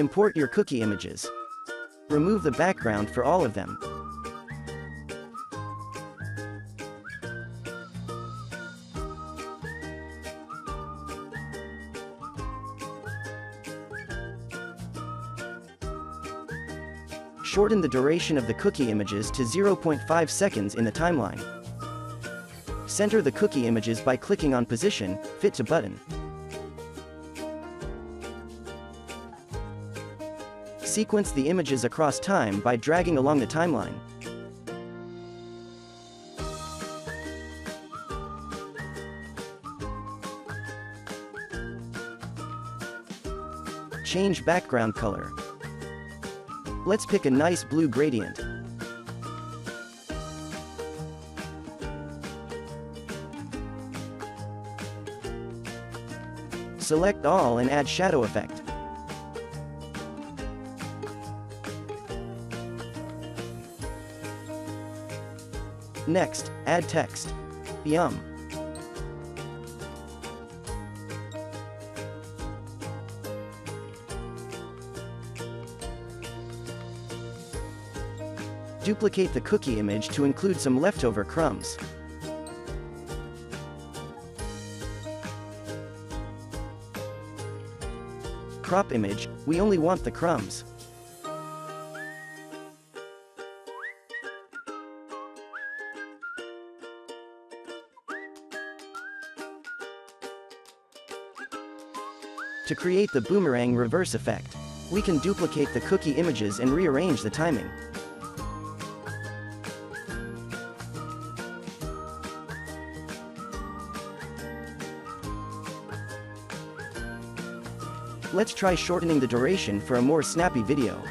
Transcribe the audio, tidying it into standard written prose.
Import your cookie images. Remove the background for all of them. Shorten the duration of the cookie images to 0.5 seconds in the timeline. Center the cookie images by clicking on Position, Fit to button. Sequence the images across time by dragging along the timeline. Change background color. Let's pick a nice blue gradient. Select all and add shadow effect. Next, add text. Yum. Duplicate the cookie image to include some leftover crumbs. Crop image, we only want the crumbs. To create the boomerang reverse effect, we can duplicate the cookie images and rearrange the timing. Let's try shortening the duration for a more snappy video.